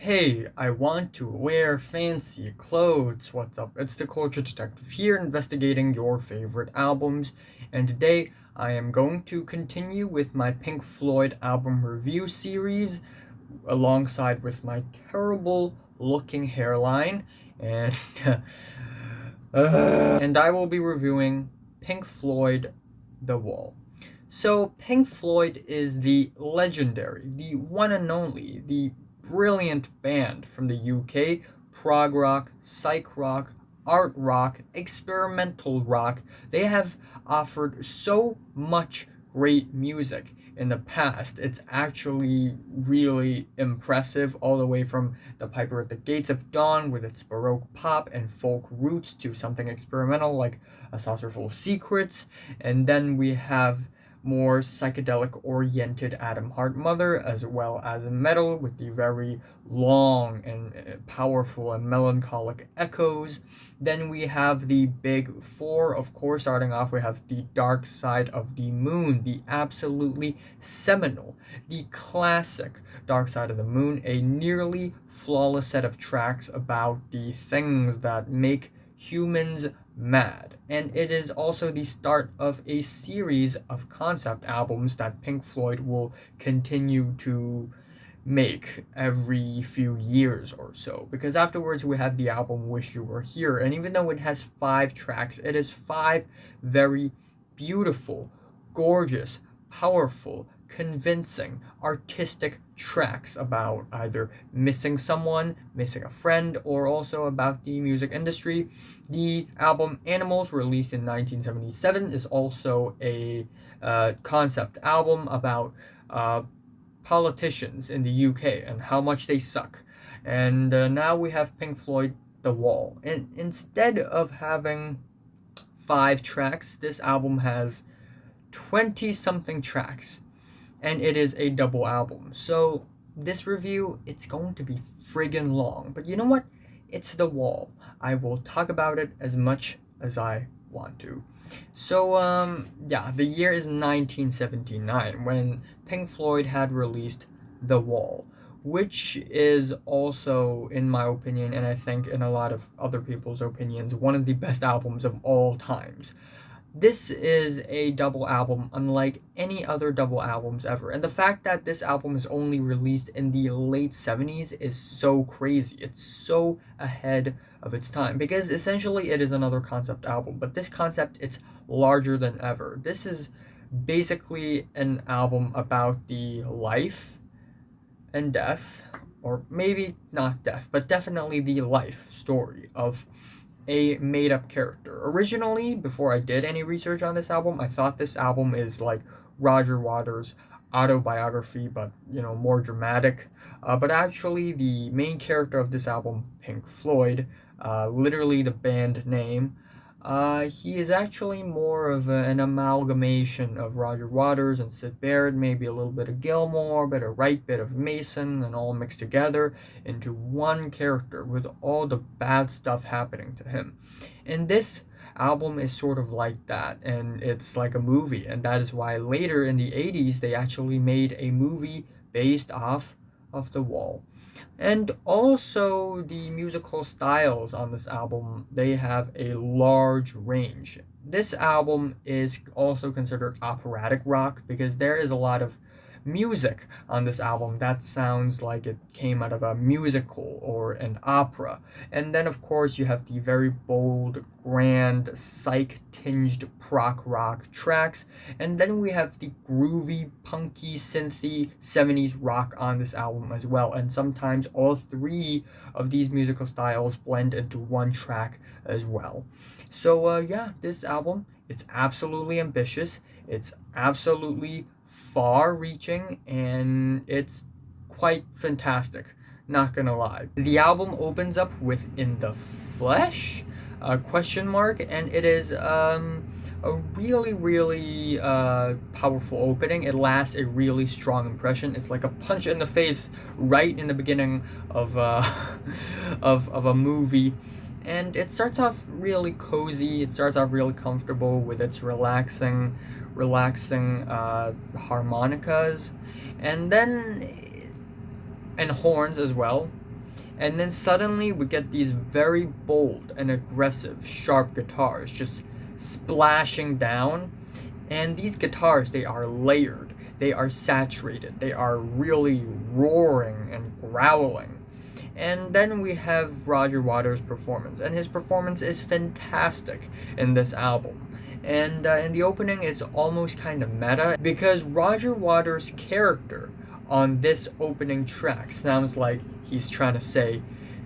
Hey, I want to wear fancy clothes. What's up? It's the Culture Detective here investigating your favorite albums, and today I am going to continue with my Pink Floyd album review series alongside with my terrible looking hairline and and I will be reviewing Pink Floyd The Wall. So, Pink Floyd is the legendary, the one and only, the brilliant band from the UK, prog rock, psych rock, art rock, experimental rock. They have offered so much great music in the past. It's actually really impressive, all the way from The Piper at the Gates of Dawn with its Baroque pop and folk roots to something experimental like A Saucer Full of Secrets. And then we have more psychedelic oriented Adam Hart Mother, as well as metal with the very long and powerful and melancholic echoes. Then we have the big four, of course. Starting off, we have the Dark Side of the Moon, the absolutely seminal, the classic Dark Side of the Moon, a nearly flawless set of tracks about the things that make humans mad. And it is also the start of a series of concept albums that Pink Floyd will continue to make every few years or so, because afterwards we have the album Wish You Were Here, and even though it has 5 tracks, it is 5 very beautiful, gorgeous, powerful, convincing, artistic tracks about either missing someone, missing a friend, or also about the music industry. The album Animals, released in 1977, is also a concept album about politicians in the UK and how much they suck. And now we have Pink Floyd The Wall. And instead of having 5 tracks, this album has 20 something tracks. And it is a double album. So this review, it's going to be friggin' long. But you know what? It's The Wall. I will talk about it as much as I want to. So, the year is 1979 when Pink Floyd had released The Wall, which is also, in my opinion, and I think in a lot of other people's opinions, one of the best albums of all times. This is a double album unlike any other double albums ever. And the fact that this album is only released in the late 70s is so crazy. It's so ahead of its time because essentially it is another concept album, but this concept, it's larger than ever. This is basically an album about the life and death, or maybe not death, but definitely the life story of a made up character. Originally, before I did any research on this album, I thought this album is like Roger Waters' autobiography, but more dramatic. But actually, the main character of this album, Pink Floyd, literally the band name, he is actually more of an amalgamation of Roger Waters and Syd Barrett, maybe a little bit of Gilmore, bit of Wright, bit of Mason, and all mixed together into one character with all the bad stuff happening to him. And this album is sort of like that, and it's like a movie, and that is why later in the 80s they actually made a movie based off of The Wall. And also the musical styles on this album, they have a large range. This album is also considered operatic rock because there is a lot of music on this album that sounds like it came out of a musical or an opera. And then, of course, you have the very bold, grand, psych-tinged prog rock tracks. And then we have the groovy, punky, synthy 70s rock on this album as well. And sometimes all 3 of these musical styles blend into one track as well. So, this album, it's absolutely ambitious. It's absolutely far reaching, and it's quite fantastic, not gonna lie. The album opens up with In the Flesh, question mark, and it is a really powerful opening. It lasts a really strong impression. It's like a punch in the face right in the beginning of of a movie. And it starts off really cozy. It starts off really comfortable with its relaxing harmonicas, and horns as well. And then suddenly we get these very bold and aggressive, sharp guitars just splashing down. And these guitars, they are layered, they are saturated, they are really roaring and growling. And then we have Roger Waters' performance, and his performance is fantastic in this album. And in the opening, it's almost kind of meta because Roger Waters' character on this opening track sounds like he's trying to say,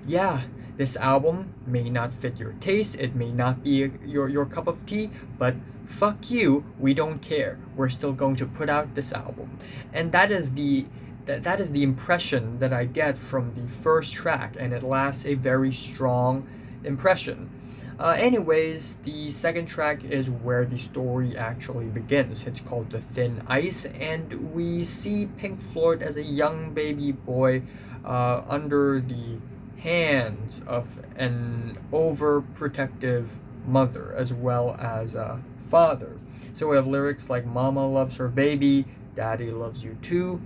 yeah, this album may not fit your taste, it may not be your cup of tea, but fuck you, we don't care. We're still going to put out this album. And that is the impression that I get from the first track, and it lasts a very strong impression. Anyways, the second track is where the story actually begins. It's called The Thin Ice, and we see Pink Floyd as a young baby boy under the hands of an overprotective mother as well as a father. So we have lyrics like "Mama loves her baby, Daddy loves you too,"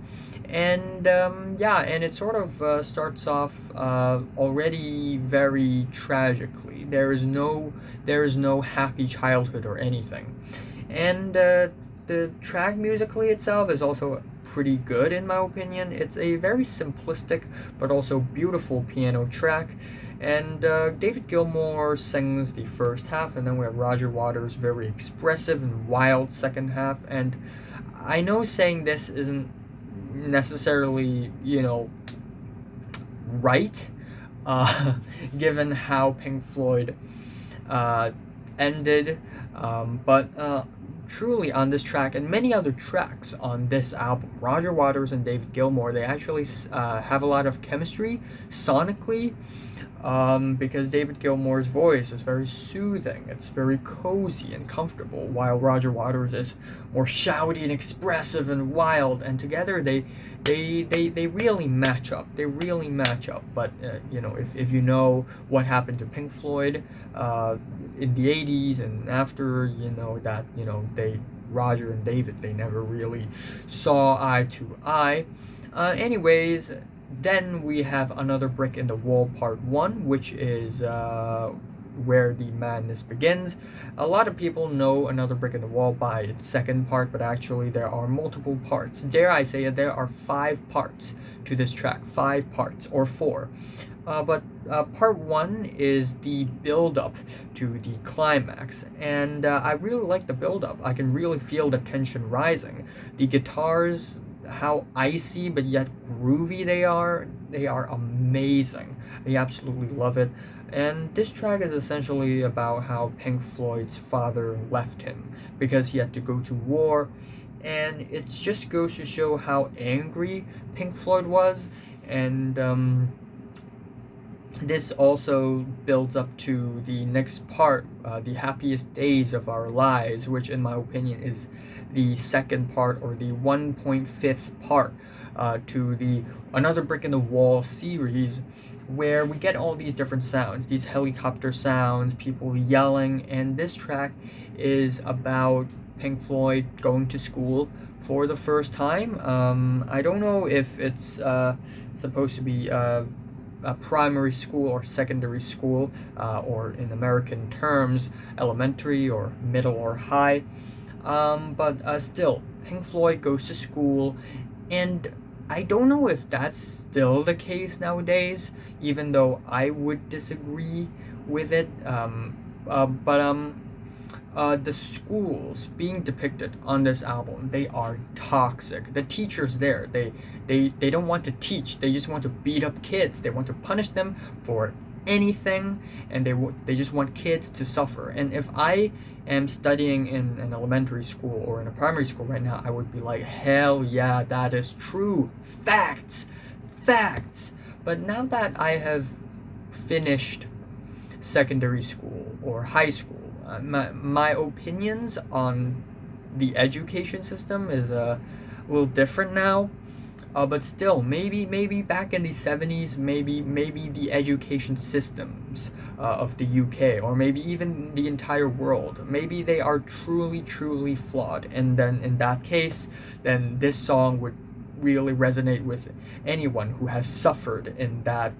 and and it sort of starts off already very tragically. There is no happy childhood or anything, and the track musically itself is also pretty good in my opinion. It's a very simplistic but also beautiful piano track. And David Gilmour sings the first half, and then we have Roger Waters' very expressive and wild second half. And I know saying this isn't necessarily, right, given how Pink Floyd ended, but truly on this track and many other tracks on this album, Roger Waters and David Gilmour, they actually have a lot of chemistry sonically. Because David Gilmour's voice is very soothing, it's very cozy and comfortable, while Roger Waters is more shouty and expressive and wild, and together they really match up. They really match up. But if you know what happened to Pink Floyd in the 80s and after, that they Roger and David, they never really saw eye to eye. Anyways, then we have Another Brick in the Wall Part 1, which is where the madness begins. A lot of people know Another Brick in the Wall by its second part, but actually there are multiple parts. Dare I say it, there are 5 parts to this track. 5 parts, or 4. But part 1 is the build-up to the climax, and I really like the build-up. I can really feel the tension rising. The guitars, how icy but yet groovy they are amazing. I absolutely love it. And this track is essentially about how Pink Floyd's father left him because he had to go to war, and it just goes to show how angry Pink Floyd was. And this also builds up to the next part, the Happiest Days of Our Lives, which in my opinion is the second part, or the 1.5 part to the Another Brick in the Wall series, where we get all these different sounds, these helicopter sounds, people yelling. And this track is about Pink Floyd going to school for the first time. I don't know if it's supposed to be a primary school or secondary school, or in American terms, elementary or middle or high. But still, Pink Floyd goes to school, and I don't know if that's still the case nowadays, even though I would disagree with it. The schools being depicted on this album, they are toxic. The teachers there, they don't want to teach. They just want to beat up kids. They want to punish them for anything, and they just want kids to suffer. And if I am studying in an elementary school or in a primary school right now, I would be like, hell yeah, that is true. Facts. But now that I have finished secondary school or high school, my opinions on the education system is a little different now. But still, maybe back in the 70s, maybe the education systems of the UK, or maybe even the entire world, maybe they are truly flawed. And then in that case, then this song would really resonate with anyone who has suffered in that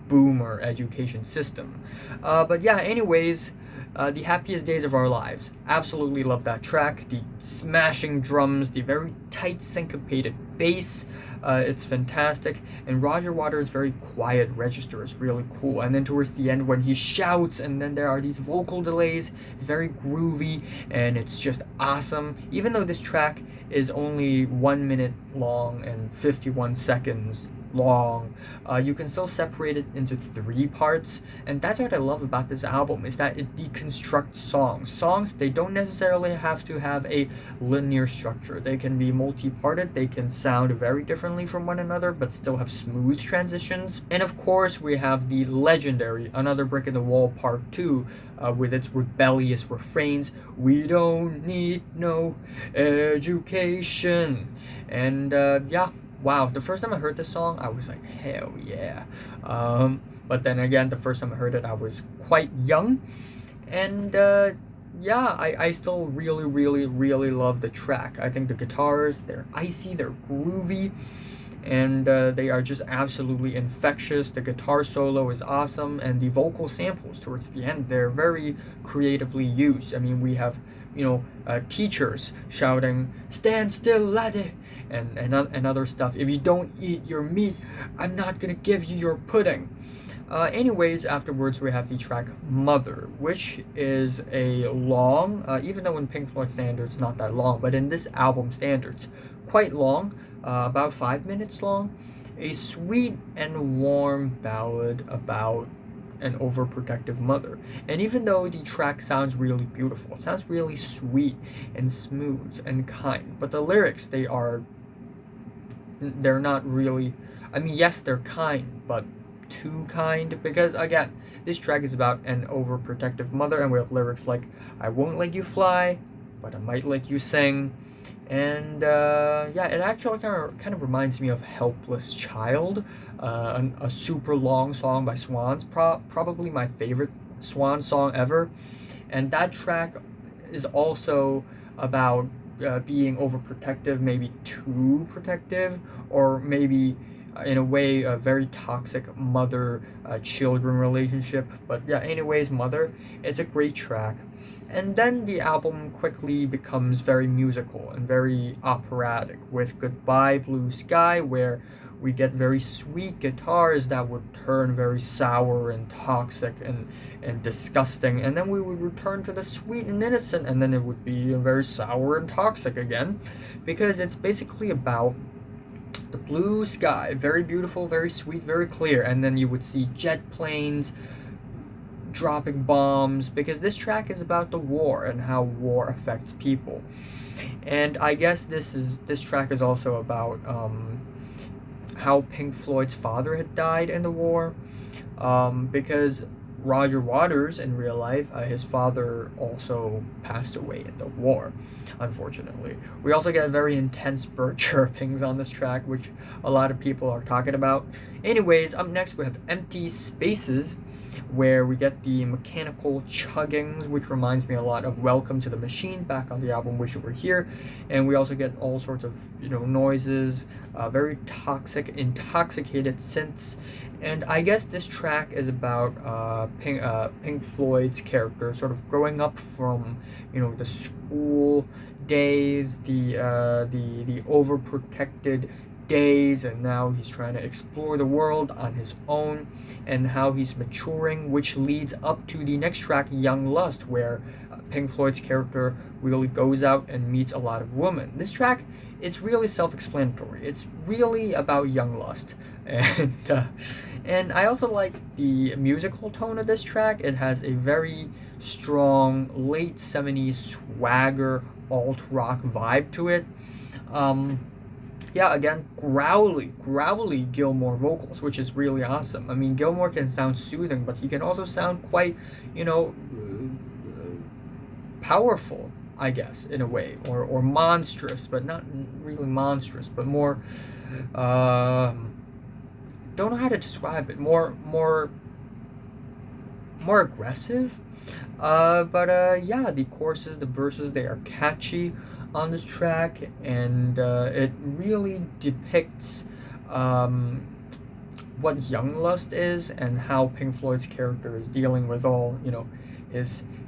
boomer education system. But yeah, anyways, the happiest days of our lives. Absolutely love that track. The smashing drums, the very tight syncopated bass. It's fantastic. And Roger Waters' very quiet register is really cool. And then towards the end, when he shouts, and then there are these vocal delays, it's very groovy, and it's just awesome. Even though this track is only 1 minute long and 51 seconds long, you can still separate it into 3 parts, and that's what I love about this album, is that it deconstructs songs. They don't necessarily have to have a linear structure. They can be multi-parted, they can sound very differently from one another but still have smooth transitions. And of course we have the legendary Another Brick in the Wall Part 2, with its rebellious refrains, "We don't need no education." And yeah, wow, the first time I heard this song, I was like, hell yeah. But then again, the first time I heard it, I was quite young. And yeah, I still really, really, really love the track. I think the guitars, they're icy, they're groovy, and they are just absolutely infectious. The guitar solo is awesome, and the vocal samples towards the end, they're very creatively used. I mean, we have teachers shouting, "Stand still, laddie," and other stuff. "If you don't eat your meat, I'm not gonna give you your pudding." Anyways, afterwards we have the track Mother, which is a long, even though in Pink Floyd standards not that long, but in this album standards, quite long, about 5 minutes long. A sweet and warm ballad about an overprotective mother. And even though the track sounds really beautiful, it sounds really sweet and smooth and kind, but the lyrics, they're not really, I mean, yes, they're kind, but too kind, because again, this track is about an overprotective mother, and we have lyrics like, "I won't let you fly, but I might let you sing." And yeah, it actually kind of reminds me of "Helpless Child," a super long song by Swans, probably my favorite Swan song ever. And that track is also about being overprotective, maybe too protective, or maybe in a way a very toxic mother-children relationship. But yeah, anyways, Mother, it's a great track. And then the album quickly becomes very musical and very operatic, with Goodbye Blue Sky, where we get very sweet guitars that would turn very sour and toxic and disgusting, and then we would return to the sweet and innocent, and then it would be very sour and toxic again, because it's basically about the blue sky, very beautiful, very sweet, very clear, and then you would see jet planes dropping bombs, because this track is about the war and how war affects people. And I guess this track is also about how Pink Floyd's father had died in the war, because Roger Waters in real life, his father also passed away in the war, unfortunately. We also get very intense bird chirpings on this track, which a lot of people are talking about. Anyways, up next we have Empty Spaces, where we get the mechanical chuggings, which reminds me a lot of Welcome to the Machine back on the album Wish You Were Here. And we also get all sorts of noises, very toxic, intoxicated synths. And I guess this track is about Pink Floyd's character sort of growing up from the school days, the overprotected days, and now he's trying to explore the world on his own, and how he's maturing, which leads up to the next track, Young Lust, where Pink Floyd's character really goes out and meets a lot of women. This track, it's really self-explanatory. It's really about young lust, and I also like the musical tone of this track. It has a very strong late 70s swagger alt rock vibe to it. Yeah, again, growly Gilmore vocals, which is really awesome. I mean, Gilmore can sound soothing, but he can also sound quite, powerful, I guess, in a way, or monstrous, but not really monstrous, but more, don't know how to describe it, more aggressive. Yeah, the choruses, the verses, they are catchy on this track, and it really depicts what young lust is and how Pink Floyd's character is dealing with all,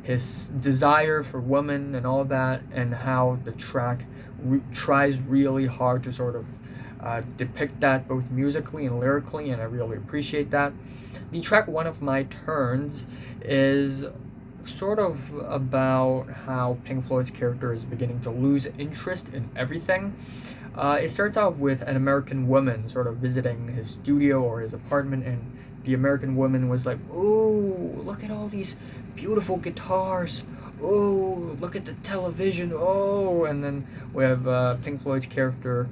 his desire for women and all that, and how the track tries really hard to sort of depict that both musically and lyrically, and I really appreciate that. The track One of My Turns is sort of about how Pink Floyd's character is beginning to lose interest in everything. It starts off with an American woman sort of visiting his studio or his apartment, and the American woman was like, "Oh, look at all these beautiful guitars. Oh, look at the television. Oh," and then we have Pink Floyd's character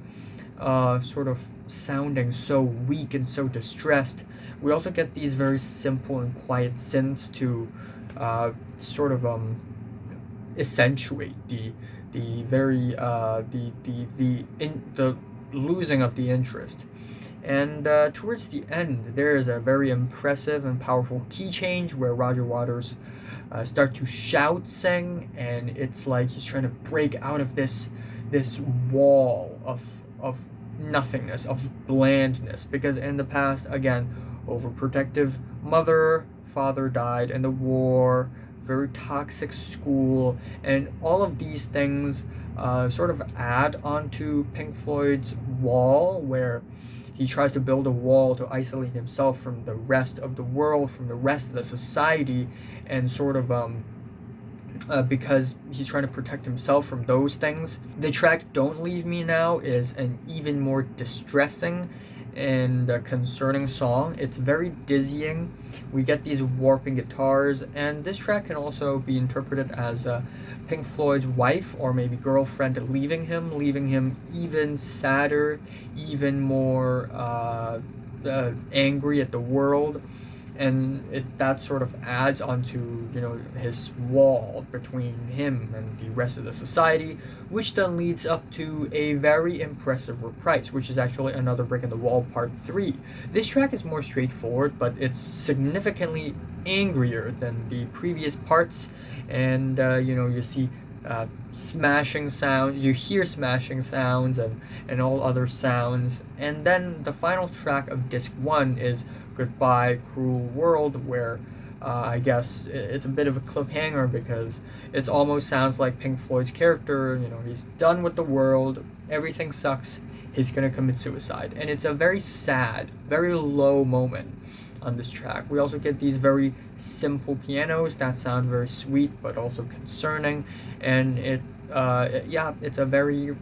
sort of sounding so weak and so distressed. We also get these very simple and quiet synths to sort of accentuate the very the losing of the interest. And towards the end, there is a very impressive and powerful key change where Roger Waters start to shout, sing, and it's like he's trying to break out of this wall of nothingness, of blandness. Because in the past, again, overprotective mother, father died in the war, very toxic school, and all of these things sort of add onto Pink Floyd's wall, where he tries to build a wall to isolate himself from the rest of the world, from the rest of the society, and sort of because he's trying to protect himself from those things. The track Don't Leave Me Now is an even more distressing and concerning song. It's very dizzying. We get these warping guitars, and this track can also be interpreted as Pink Floyd's wife or maybe girlfriend leaving him even sadder, even more angry at the world, and that sort of adds onto his wall between him and the rest of the society, which then leads up to a very impressive reprise, which is actually Another Brick in the Wall Part 3. This track is more straightforward, but it's significantly angrier than the previous parts, and you see smashing sounds, you hear smashing sounds and all other sounds. And then the final track of disc 1 is Goodbye Cruel World, where I guess it's a bit of a cliffhanger, because it almost sounds like Pink Floyd's character, he's done with the world, everything sucks, he's gonna commit suicide. And it's a very sad, very low moment on this track. We also get these very simple pianos that sound very sweet but also concerning, and it's a very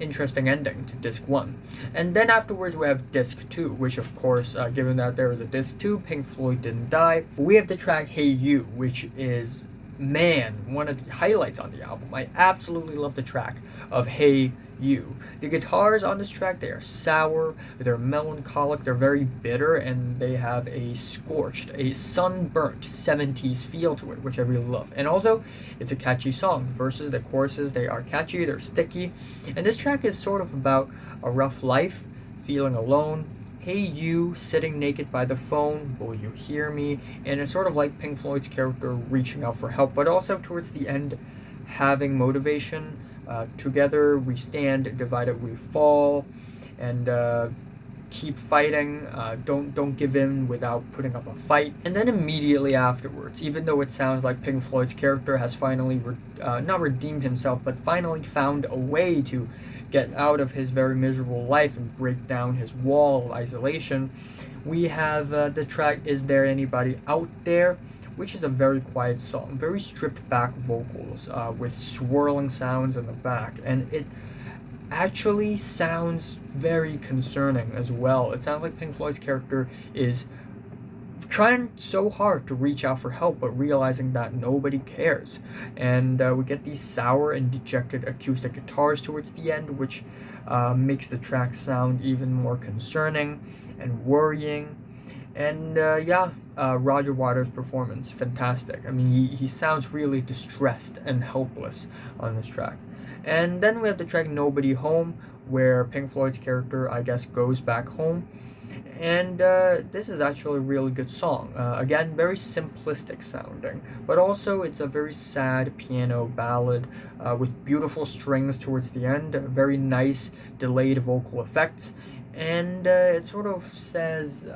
interesting ending to disc 1. And then afterwards we have disc 2, which of course, given that there was a disc 2, Pink Floyd didn't die. We have the track Hey You, which is, man, one of the highlights on the album. I absolutely love the track of Hey You. The guitars on this track, they are sour, they're melancholic, they're very bitter, and they have a scorched, a sunburnt 70s feel to it, which I really love. And also, it's a catchy song. The verses, the choruses, they are catchy, they're sticky. And this track is sort of about a rough life, feeling alone. Hey you, sitting naked by the phone, will you hear me? And it's sort of like Pink Floyd's character reaching out for help, but also towards the end, having motivation. Together we stand, divided we fall, and keep fighting. Don't give in without putting up a fight. And then immediately afterwards, even though it sounds like Pink Floyd's character has finally not redeemed himself, but finally found a way to get out of his very miserable life and break down his wall of isolation, we have the track Is There Anybody Out There, which is a very quiet song, very stripped back vocals with swirling sounds in the back, and it actually sounds very concerning as well. It sounds like Pink Floyd's character is trying so hard to reach out for help, but realizing that nobody cares. And we get these sour and dejected acoustic guitars towards the end, which makes the track sound even more concerning and worrying. And Roger Waters' performance, fantastic. I mean, he sounds really distressed and helpless on this track. And then we have the track Nobody Home, where Pink Floyd's character, I guess, goes back home. And this is actually a really good song. Again, very simplistic sounding, but also it's a very sad piano ballad with beautiful strings towards the end, very nice delayed vocal effects. and it sort of says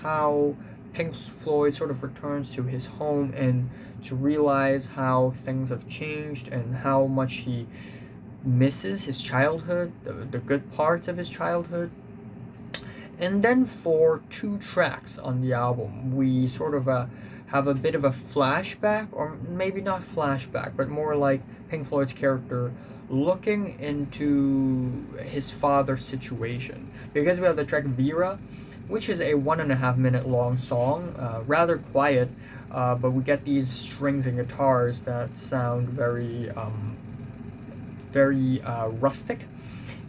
how Pink Floyd sort of returns to his home and to realize how things have changed and how much he misses his childhood, the good parts of his childhood. And then for two tracks on the album, we sort of have a bit of a flashback, or maybe not flashback, but more like Pink Floyd's character looking into his father's situation. Because we have the track Vera, which is a 1.5 minute long song, rather quiet, but we get these strings and guitars that sound very rustic.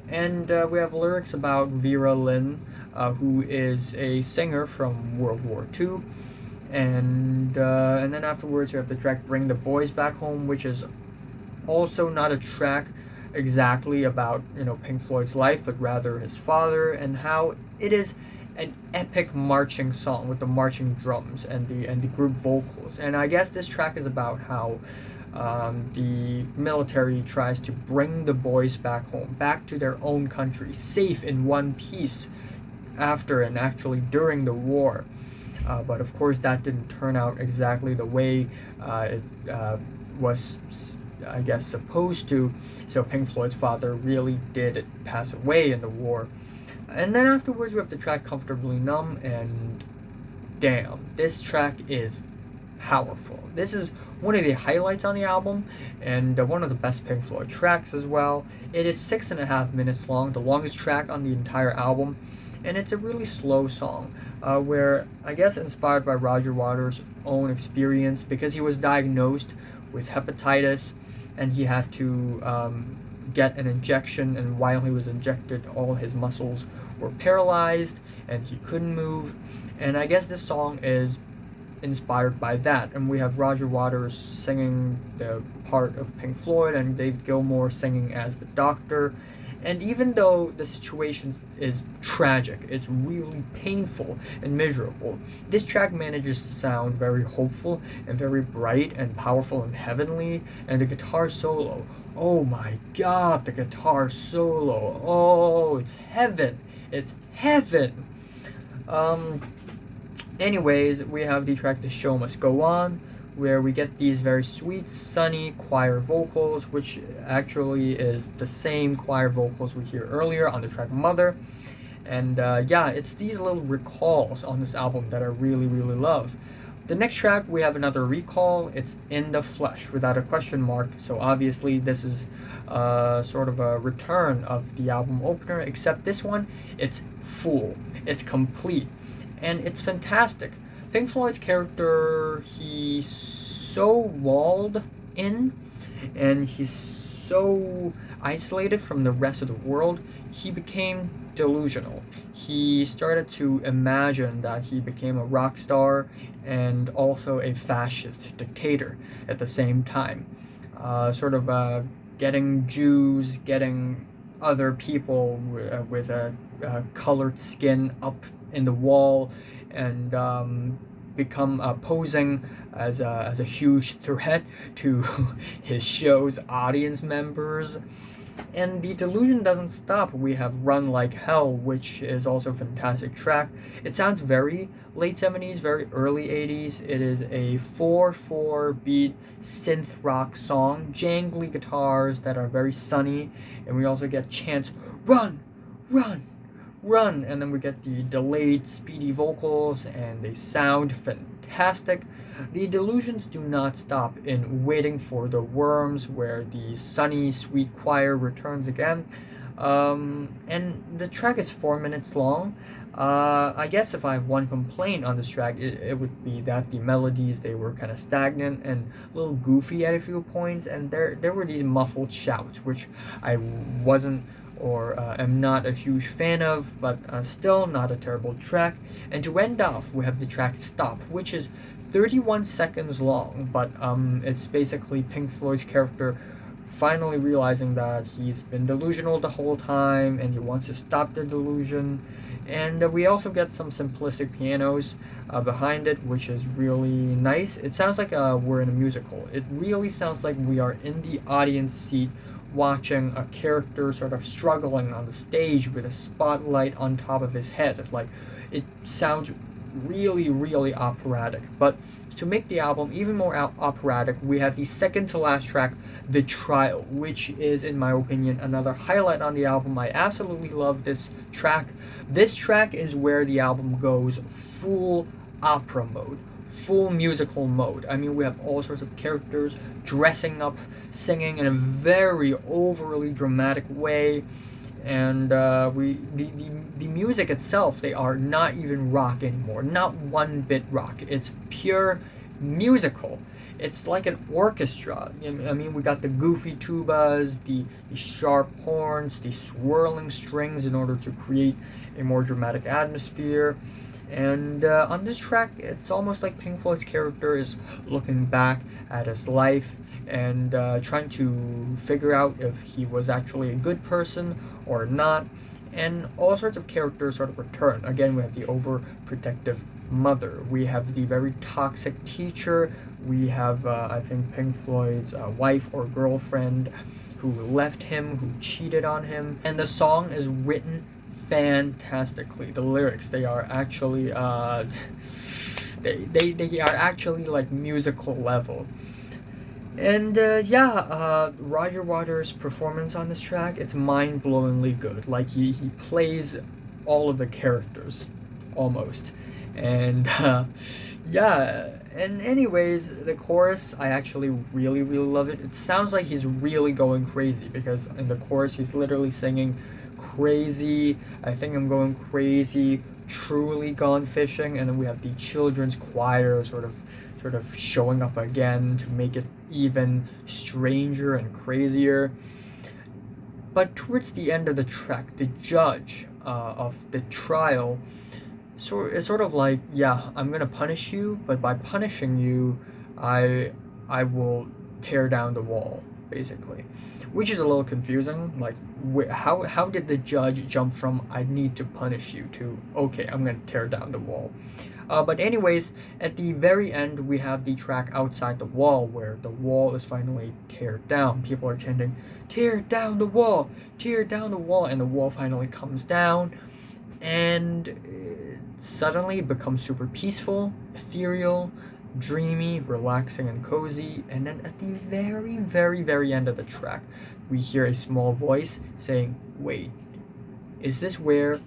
And we have lyrics about Vera Lynn, who is a singer from World War II. And then afterwards we have the track Bring the Boys Back Home, which is also not a track exactly about Pink Floyd's life, but rather his father, and how it is an epic marching song with the marching drums and the group vocals. And I guess this track is about how the military tries to bring the boys back home, back to their own country, safe in one piece after and actually during the war. But of course that didn't turn out exactly the way it was, I guess, supposed to. So Pink Floyd's father really did pass away in the war. And then afterwards we have the track Comfortably Numb, and damn, this track is powerful. This is one of the highlights on the album, and one of the best Pink Floyd tracks as well. It is 6.5 minutes long, the longest track on the entire album, and it's a really slow song, where I guess inspired by Roger Waters' own experience, because he was diagnosed with hepatitis and he had to get an injection, and while he was injected all his muscles were paralyzed and he couldn't move. And I guess this song is inspired by that, and we have Roger Waters singing the part of Pink Floyd and Dave Gilmour singing as the doctor. And even though the situation is tragic, it's really painful and miserable, this track manages to sound very hopeful and very bright and powerful and heavenly. And the guitar solo, oh my god, the guitar solo, oh, it's heaven, it's heaven. Anyways, we have the track The Show Must Go On, where we get these very sweet, sunny choir vocals, which actually is the same choir vocals we hear earlier on the track Mother. And yeah, it's these little recalls on this album that I really, really love. The next track, we have another recall. It's In the Flesh, without a question mark. So obviously this is sort of a return of the album opener, except this one, it's full, it's complete, and it's fantastic. Pink Floyd's character, he's so walled in and he's so isolated from the rest of the world, he became delusional. He started to imagine that he became a rock star and also a fascist dictator at the same time. Getting Jews, getting other people with a colored skin up in the wall, and become posing as a huge threat to his show's audience members. And the delusion doesn't stop. We have Run Like Hell, which is also a fantastic track. It sounds very late 70s, very early 80s. It is a 4/4 beat synth rock song, jangly guitars that are very sunny, and we also get chants, run, run, run, and then we get the delayed speedy vocals, and they sound fantastic. The delusions do not stop in Waiting for the Worms, where the sunny sweet choir returns again, and the track is 4 minutes long. I guess if I have one complaint on this track, it would be that the melodies, they were kind of stagnant and a little goofy at a few points, and there were these muffled shouts, which I wasn't or am not a huge fan of, but still not a terrible track. And to end off, we have the track Stop, which is 31 seconds long, but it's basically Pink Floyd's character finally realizing that he's been delusional the whole time and he wants to stop the delusion. And we also get some simplistic pianos behind it, which is really nice. It sounds like we're in a musical. It really sounds like we are in the audience seat watching a character sort of struggling on the stage with a spotlight on top of his head. Like, it sounds really, really operatic. But to make the album even more operatic, we have the second to last track, The Trial, which is, in my opinion, another highlight on the album. I absolutely love this track. This track is where the album goes full opera mode, full musical mode. I mean, we have all sorts of characters dressing up, singing in a very overly dramatic way, and the music itself, they are not even rock anymore, not one bit rock. It's pure musical. It's like an orchestra. I mean, we got the goofy tubas, the sharp horns, the swirling strings in order to create a more dramatic atmosphere. And on this track, it's almost like Pink Floyd's character is looking back at his life and trying to figure out if he was actually a good person or not. And all sorts of characters sort of return. Again, we have the overprotective mother. We have the very toxic teacher. We have, I think, Pink Floyd's wife or girlfriend who left him, who cheated on him. And the song is written fantastically. The lyrics, they are actually they are actually like musical level. And Roger Waters' performance on this track, it's mind-blowingly good. Like, he plays all of the characters almost. And and anyways, the chorus, I actually really, really love it. It sounds like he's really going crazy, because in the chorus he's literally singing crazy, I think I'm going crazy, truly gone fishing, and then we have the children's choir sort of showing up again to make it even stranger and crazier. But towards the end of the track, the judge of the trial is sort of like, yeah, I'm gonna punish you, but by punishing you, I will tear down the wall, basically, which is a little confusing. Like, how did the judge jump from I need to punish you to okay, I'm gonna tear down the wall? But anyways, at the very end, we have the track Outside the Wall, where the wall is finally teared down. People are chanting, tear down the wall, tear down the wall, and the wall finally comes down, and suddenly it becomes super peaceful, ethereal, dreamy, relaxing, and cozy. And then at the very, very, very end of the track, we hear a small voice saying, wait, is this where...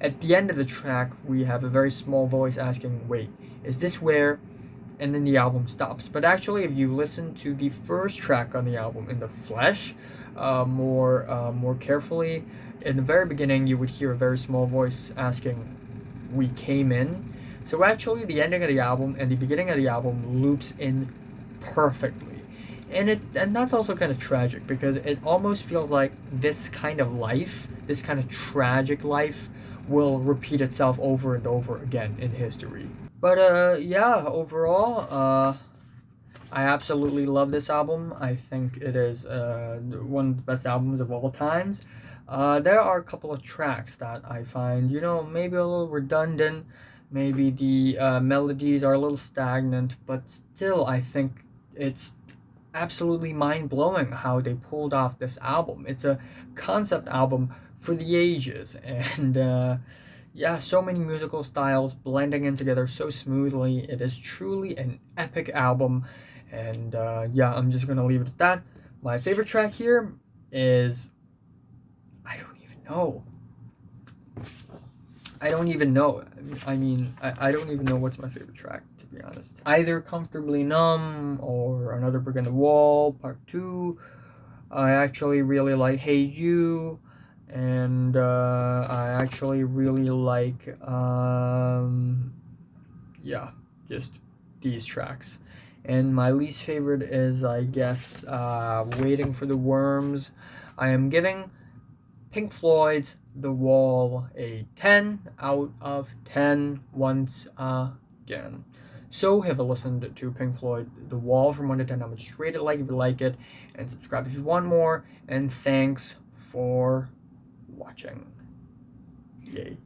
At the end of the track, we have a very small voice asking, wait, is this where... And then the album stops. But actually, if you listen to the first track on the album, In the Flesh, more carefully, in the very beginning, you would hear a very small voice asking, we came in. So actually, the ending of the album and the beginning of the album loops in perfectly. And that's also kind of tragic, because it almost feels like this kind of life, this kind of tragic life, will repeat itself over and over again in history. But overall, I absolutely love this album. I think it is one of the best albums of all times. There are a couple of tracks that I find, maybe a little redundant. Maybe the melodies are a little stagnant, but still, I think it's absolutely mind-blowing how they pulled off this album. It's a concept album for the ages, and so many musical styles blending in together so smoothly. It is truly an epic album, and I'm just gonna leave it at that. My favorite track here is, I don't even know. I don't even know what's my favorite track, to be honest. Either Comfortably Numb or Another Brick in the Wall, Part 2. I actually really like Hey You, and I actually really like, just these tracks. And my least favorite is, I guess, Waiting for the Worms. I am giving Pink Floyd's The Wall a 10 out of 10 once again. So have a listened to Pink Floyd The Wall from 1 to 10. How much rate it like if you like it, and subscribe if you want more. And thanks for watching. Yay.